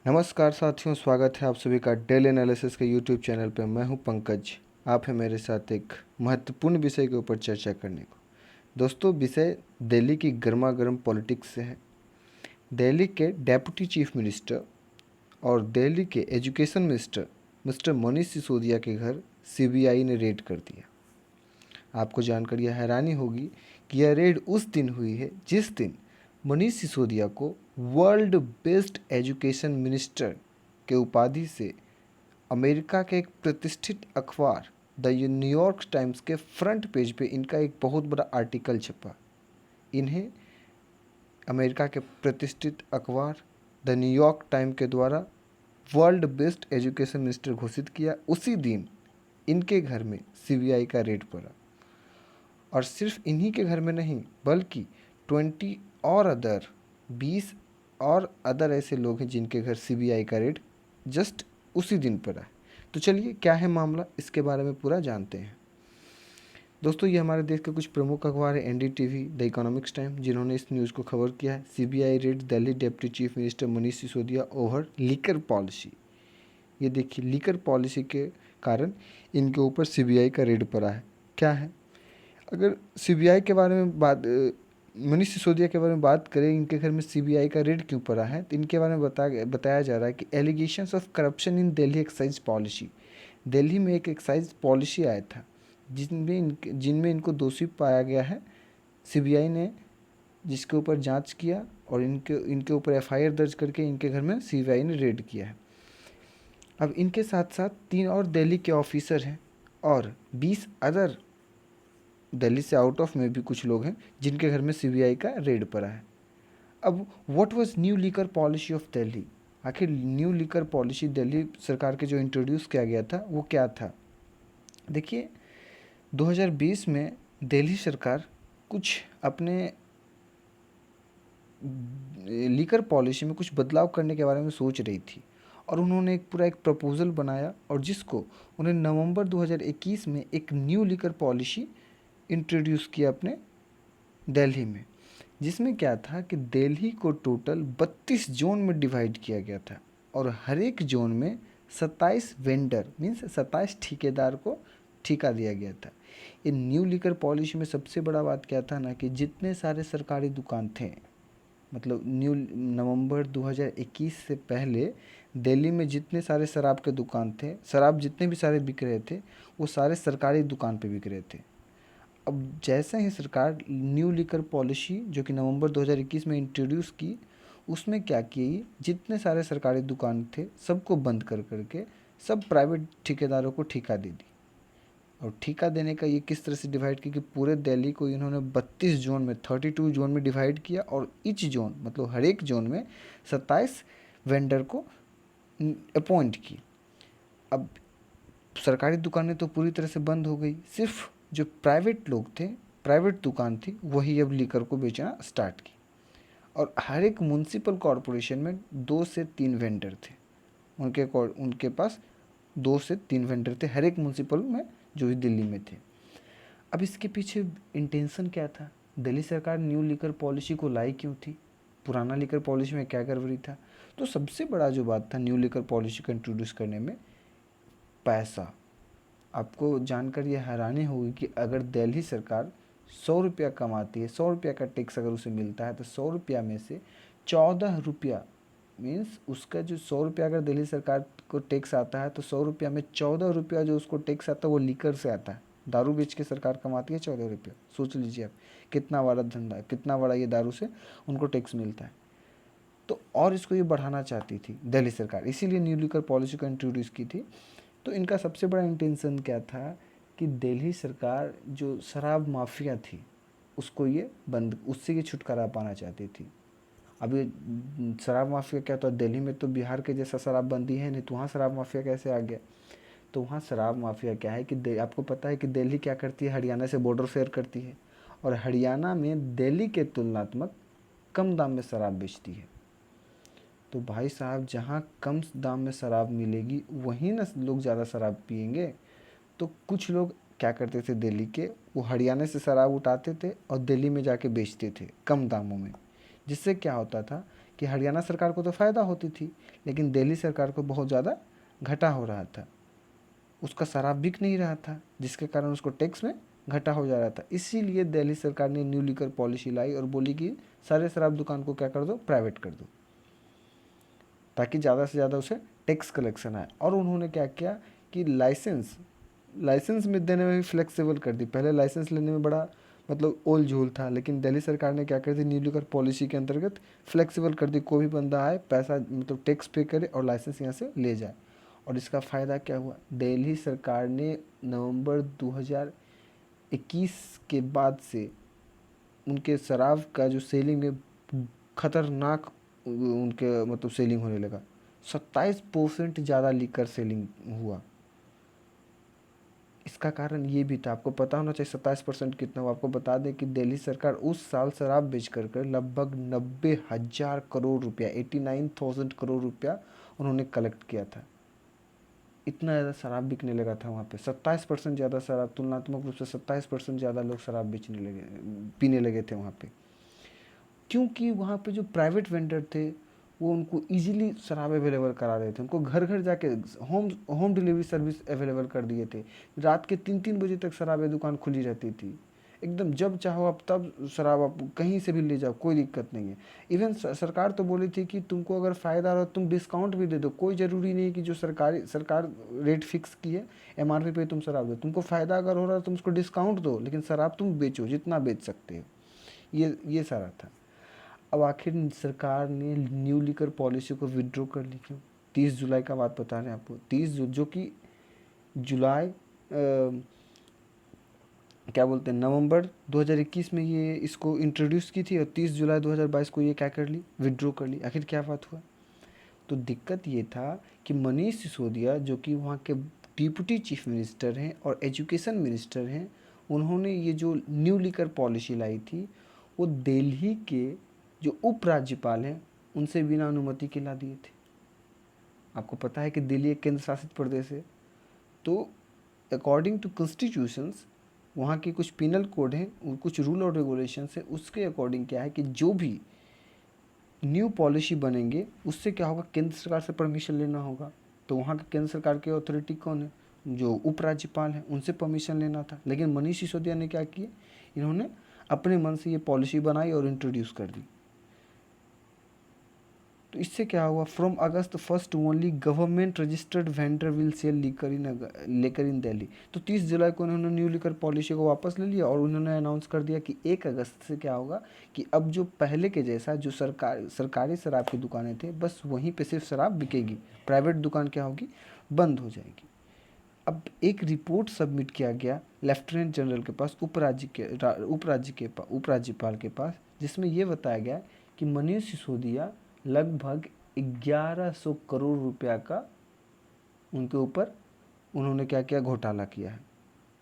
नमस्कार साथियों, स्वागत है आप सभी का डेली एनालिसिस के यूट्यूब चैनल पर। मैं हूं पंकज। आप हैं मेरे साथ एक महत्वपूर्ण विषय के ऊपर चर्चा करने को। दोस्तों, विषय दिल्ली की गर्मा गर्म पॉलिटिक्स से है। दिल्ली के डेप्यूटी चीफ मिनिस्टर और दिल्ली के education minister mister Manish Sisodia के घर सीबीआई ने रेड कर दिया। आपको जानकर यह हैरानी होगी कि यह रेड उस दिन हुई है जिस दिन मनीष सिसोदिया को वर्ल्ड बेस्ट एजुकेशन मिनिस्टर के उपाधि से अमेरिका के एक प्रतिष्ठित अखबार द न्यूयॉर्क टाइम्स के फ्रंट पेज पे इनका एक बहुत बड़ा आर्टिकल छपा। इन्हें अमेरिका के प्रतिष्ठित अखबार द न्यूयॉर्क टाइम्स के द्वारा वर्ल्ड बेस्ट एजुकेशन मिनिस्टर घोषित किया। उसी दिन इनके घर में सीबीआई का रेड पड़ा। और सिर्फ इन्हीं के घर में नहीं, बल्कि 20 और अदर ऐसे लोग हैं जिनके घर सीबीआई का रेड जस्ट उसी दिन पड़ा है। तो चलिए, क्या है मामला, इसके बारे में पूरा जानते हैं। दोस्तों, ये हमारे देश के कुछ प्रमुख अखबार है एनडीटीवी, द इकोनॉमिक्स टाइम, जिन्होंने इस न्यूज़ को खबर किया है। CBI red Delhi deputy chief minister Manish Sisodia over liquor policy. ये देखिए, लीकर पॉलिसी के कारण इनके ऊपर सीबीआई का रेड पड़ा है। क्या है, अगर सीबीआई के बारे में मनीष सिसोदिया के बारे में बात करें, इनके घर में सीबीआई का रेड क्यों पड़ा है, तो इनके बारे में बताया जा रहा है कि allegations of corruption in Delhi excise policy. Delhi में एक एक्साइज पॉलिसी आया था जिनमें इनको दोषी पाया गया है। सीबीआई ने जिसके ऊपर जांच किया और इनके ऊपर एफआईआर दर्ज करके इनके घर में सीबीआई ने रेड किया है। अब इनके साथ साथ 3 और दिल्ली के ऑफिसर हैं और 20 अदर दिल्ली से आउट ऑफ में भी कुछ लोग हैं जिनके घर में सीबीआई का रेड पड़ा है। अब what was new liquor policy of Delhi? आखिर न्यू लीकर पॉलिसी दिल्ली सरकार के जो इंट्रोड्यूस किया गया था वो क्या था? देखिए, 2020 में दिल्ली सरकार कुछ अपने लीकर पॉलिसी में कुछ बदलाव करने के बारे में सोच रही थी और उन्होंने एक प्रपोज़ल बनाया और जिसको उन्हें नवंबर 2021 में एक न्यू लीकर पॉलिसी इंट्रोड्यूस किया अपने दिल्ली में। जिसमें क्या था कि दिल्ली को टोटल 32 जोन में डिवाइड किया गया था और हर एक जोन में 27 वेंडर मीन्स 27 ठेकेदार को ठेका दिया गया था। ये न्यू लीकर पॉलिसी में सबसे बड़ा बात क्या था ना कि जितने सारे सरकारी दुकान थे, मतलब नवंबर 2021 से पहले दिल्ली में जितने सारे शराब के दुकान थे, शराब जितने भी सारे बिक रहे थे, वो सारे सरकारी दुकान पे बिक रहे थे। अब जैसे ही सरकार न्यू लीकर पॉलिसी जो कि नवंबर 2021 में इंट्रोड्यूस की, उसमें क्या की, जितने सारे सरकारी दुकान थे सबको बंद कर करके सब प्राइवेट ठेकेदारों को ठेका दे दी। और ठेका देने का ये किस तरह से डिवाइड किया कि पूरे दिल्ली को इन्होंने 32 जोन में 32 जोन में डिवाइड किया और ईच जोन मतलब हर एक जोन में 27 वेंडर को अपॉइंट की। अब सरकारी दुकानें तो पूरी तरह से बंद हो गई, सिर्फ जो प्राइवेट लोग थे, प्राइवेट दुकान थी, वही अब लीकर को बेचना स्टार्ट की। और हर एक म्यूनसिपल कॉरपोरेशन में 2 से 3 वेंडर थे। उनके पास 2 से 3 वेंडर थे हर एक म्यूनसिपल में जो भी दिल्ली में थे। अब इसके पीछे इंटेंशन क्या था? दिल्ली सरकार न्यू लीकर पॉलिसी को लाई क्यों थी? पुराना लीकर पॉलिसी में क्या गड़बड़ी था? तो सबसे बड़ा जो बात था न्यू लीकर पॉलिसी को इंट्रोड्यूस करने में, पैसा। आपको जानकर यह हैरानी होगी कि अगर दिल्ली सरकार 100 रुपया कमाती है, 100 रुपया का टैक्स अगर उसे मिलता है, तो 100 रुपया में से 14 रुपया मीन्स उसका जो 100 रुपया अगर दिल्ली सरकार को टैक्स आता है, तो 100 रुपया में 14 रुपया जो उसको टैक्स आता है वो लीकर से आता है। दारू बेच के सरकार कमाती है 14 रुपया। सोच लीजिए आप, कितना बड़ा धंधा, कितना बड़ा ये दारू से उनको टैक्स मिलता है। तो और इसको ये बढ़ाना चाहती थी दिल्ली सरकार, इसीलिए न्यू लीकर पॉलिसी को इंट्रोड्यूस की थी। तो इनका सबसे बड़ा इंटेंशन क्या था कि दिल्ली सरकार जो शराब माफिया थी उसको ये बंद, उससे ये छुटकारा पाना चाहती थी। अभी शराब माफिया क्या होता है दिल्ली में, तो बिहार के जैसा शराबबंदी है नहीं, तो वहाँ शराब माफिया कैसे आ गया? तो वहाँ शराब माफिया क्या है कि आपको पता है कि दिल्ली क्या करती है, हरियाणा से बॉर्डर शेयर करती है और हरियाणा में दिल्ली के तुलनात्मक कम दाम में शराब बेचती है। तो भाई साहब, जहाँ कम दाम में शराब मिलेगी वहीं ना लोग ज़्यादा शराब पियेंगे। तो कुछ लोग क्या करते थे दिल्ली के, वो हरियाणा से शराब उठाते थे और दिल्ली में जाके बेचते थे कम दामों में। जिससे क्या होता था कि हरियाणा सरकार को तो फ़ायदा होती थी, लेकिन दिल्ली सरकार को बहुत ज़्यादा घाटा हो रहा था। उसका शराब बिक नहीं रहा था, जिसके कारण उसको टैक्स में घाटा हो जा रहा था। इसीलिए दिल्ली सरकार ने न्यू लिकर पॉलिसी लाई और बोली कि सारे शराब दुकान को क्या कर दो, प्राइवेट कर दो, ताकि ज़्यादा से ज़्यादा उसे टैक्स कलेक्शन आए। और उन्होंने क्या किया कि लाइसेंस में देने में भी फ्लेक्सिबल कर दी। पहले लाइसेंस लेने में बड़ा मतलब ओल झोल था, लेकिन दिल्ली सरकार ने क्या कर दी, न्यू लिकर पॉलिसी के अंतर्गत फ्लेक्सिबल कर दी। कोई भी बंदा आए, पैसा मतलब टैक्स पे करे और लाइसेंस यहाँ से ले जाए। और इसका फ़ायदा क्या हुआ, दिल्ली सरकार ने नवंबर 2021 के बाद से उनके शराब का जो सेलिंग है खतरनाक, उनके मतलब सेलिंग होने लगा। 27% ज़्यादा लीकर सेलिंग हुआ। इसका कारण ये भी था, आपको पता होना चाहिए 27% कितना हुआ। आपको बता दें कि दिल्ली सरकार उस साल शराब बेच कर लगभग 90,000 करोड़ रुपया, 89,000 करोड़ रुपया उन्होंने कलेक्ट किया था। इतना ज़्यादा शराब बिकने लगा था वहाँ पे। 27% ज़्यादा शराब, तुलनात्मक रूप से 27% ज़्यादा लोग शराब बेचने लगे, पीने लगे थे वहाँ पे। क्योंकि वहाँ पे जो प्राइवेट वेंडर थे वो उनको इजीली शराब अवेलेबल करा रहे थे। उनको घर घर जाके home home delivery service available कर दिए थे। रात के 3-3 बजे तक शराब दुकान खुली रहती थी। एकदम जब चाहो आप तब शराब आप कहीं से भी ले जाओ, कोई दिक्कत नहीं है। इवन सरकार तो बोली थी कि तुमको अगर फ़ायदा हो तुम डिस्काउंट भी दे दो, कोई ज़रूरी नहीं कि जो सरकार रेट फिक्स की है एमआरपी पे तुम शराब दो। तुमको फ़ायदा अगर हो रहा है तुम उसको डिस्काउंट दो, लेकिन शराब तुम बेचो जितना बेच सकते हो। ये सारा था। अब आखिर सरकार ने न्यू लिकर पॉलिसी को विड्रॉ कर ली क्यों? 30 जुलाई का बात बता रहे हैं आपको। 30 जो कि जुलाई क्या बोलते हैं नवंबर 2021 में ये इसको इंट्रोड्यूस की थी और 30 जुलाई 2022 को ये क्या कर ली, विड्रॉ कर ली। आखिर क्या बात हुआ? तो दिक्कत ये था कि मनीष सिसोदिया जो कि वहाँ के डिप्टी चीफ मिनिस्टर हैं और एजुकेशन मिनिस्टर हैं, उन्होंने ये जो न्यू लिकर पॉलिसी लाई थी वो दिल्ली के जो उपराज्यपाल हैं उनसे बिना अनुमति के ला दिए थे। आपको पता है कि दिल्ली एक केंद्र शासित प्रदेश है, तो अकॉर्डिंग टू कॉन्स्टिट्यूशंस वहाँ के कुछ पिनल कोड हैं, कुछ रूल और रेगुलेशंस हैं, उसके अकॉर्डिंग क्या है कि जो भी न्यू पॉलिसी बनेंगे उससे क्या होगा, केंद्र सरकार से परमिशन लेना होगा। तो वहाँ के केंद्र सरकार के अथॉरिटी कौन है, जो उपराज्यपाल हैं, उनसे परमिशन लेना था। लेकिन मनीष सिसोदिया ने क्या किया, इन्होंने अपने मन से ये पॉलिसी बनाई और इंट्रोड्यूस कर दी। तो इससे क्या हुआ, from August 1 only government registered vendor will sell liquor in Delhi. तो 30 जुलाई को उन्होंने न्यू लिकर पॉलिसी को वापस ले लिया और उन्होंने अनाउंस कर दिया कि 1 अगस्त से क्या होगा कि अब जो पहले के जैसा जो सरकारी शराब की दुकानें थे बस वहीं पे सिर्फ शराब बिकेगी, प्राइवेट दुकान क्या होगी, बंद हो जाएगी। अब एक रिपोर्ट सबमिट किया गया लेफ्टिनेंट जनरल के पास, उपराज्यपाल के पास, जिसमें ये बताया गया कि मनीष सिसोदिया लगभग 1100 करोड़ रुपया का उनके ऊपर उन्होंने क्या किया, घोटाला किया है।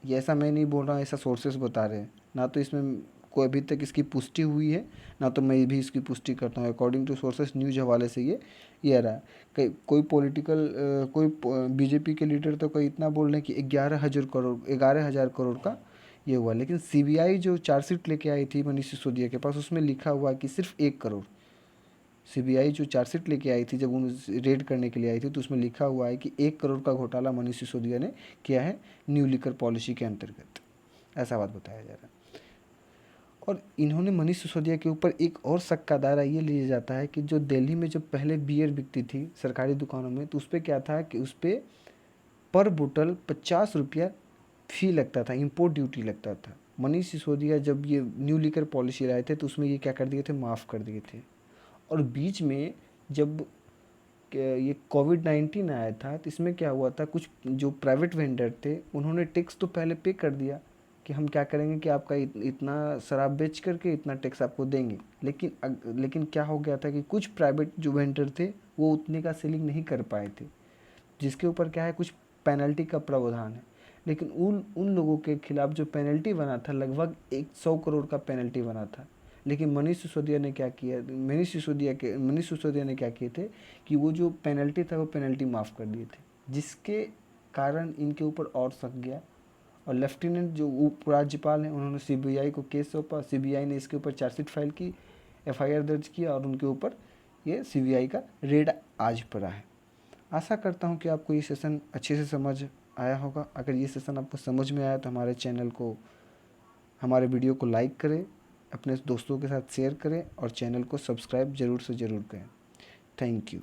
ये ऐसा मैं नहीं बोल रहा हूँ, ऐसा सोर्सेस बता रहे हैं। ना तो इसमें कोई अभी तक इसकी पुष्टि हुई है, ना तो मैं भी इसकी पुष्टि करता हूँ। अकॉर्डिंग टू सोर्सेस न्यूज हवाले से ये रहा है। कोई पॉलिटिकल कोई बीजेपी के लीडर तो कोई इतना बोल रहे हैं कि 11,000 करोड़ का ये हुआ। लेकिन सीबीआई जो चार्जशीट लेके आई थी मनीष सिसोदिया के पास, उसमें लिखा हुआ कि सिर्फ 1 करोड़। सीबीआई जो चार्जशीट लेके आई थी, जब उन रेड करने के लिए आई थी, तो उसमें लिखा हुआ है कि 1 करोड़ का घोटाला मनीष सिसोदिया ने किया है न्यू लिकर पॉलिसी के अंतर्गत। ऐसा बात बताया जा रहा है। और इन्होंने मनीष सिसोदिया के ऊपर एक और शक का दायरा ये लिया जाता है कि जो दिल्ली में जो पहले बियर बिकती थी सरकारी दुकानों में, तो उस पर क्या था कि उस पर पर बोतल 50 रुपया फी लगता था, इम्पोर्ट ड्यूटी लगता था। मनीष सिसोदिया जब ये न्यू लिकर पॉलिसी लाए थे तो उसमें ये क्या कर दिए थे, माफ़ कर दिए थे। और बीच में जब ये कोविड-19 आया था तो इसमें क्या हुआ था, कुछ जो प्राइवेट वेंडर थे उन्होंने टैक्स तो पहले पे कर दिया कि हम क्या करेंगे कि आपका इतना शराब बेच करके इतना टैक्स आपको देंगे। लेकिन क्या हो गया था कि कुछ प्राइवेट जो वेंडर थे वो उतने का सेलिंग नहीं कर पाए थे, जिसके ऊपर क्या है, कुछ पेनल्टी का प्रावधान है। लेकिन उन उन लोगों के खिलाफ जो पेनल्टी बना था लगभग 100 करोड़ का पेनल्टी बना था। लेकिन मनीष सिसोदिया ने क्या किया, मनीष सिसोदिया ने क्या किए थे कि वो जो पेनल्टी था वो पेनल्टी माफ़ कर दिए थे, जिसके कारण इनके ऊपर और शक गया। और लेफ्टिनेंट जो उपराज्यपाल हैं उन्होंने सीबीआई को केस सौंपा, सीबीआई ने इसके ऊपर चार्जशीट फाइल की, एफआईआर दर्ज किया और उनके ऊपर ये सीवीआई का रेड आज पड़ा है। आशा करता हूँ कि आपको ये सेशन अच्छे से समझ आया होगा। अगर ये सेशन आपको समझ में आया तो हमारे वीडियो को लाइक करें, अपने दोस्तों के साथ शेयर करें और चैनल को सब्सक्राइब ज़रूर से ज़रूर करें। Thank you.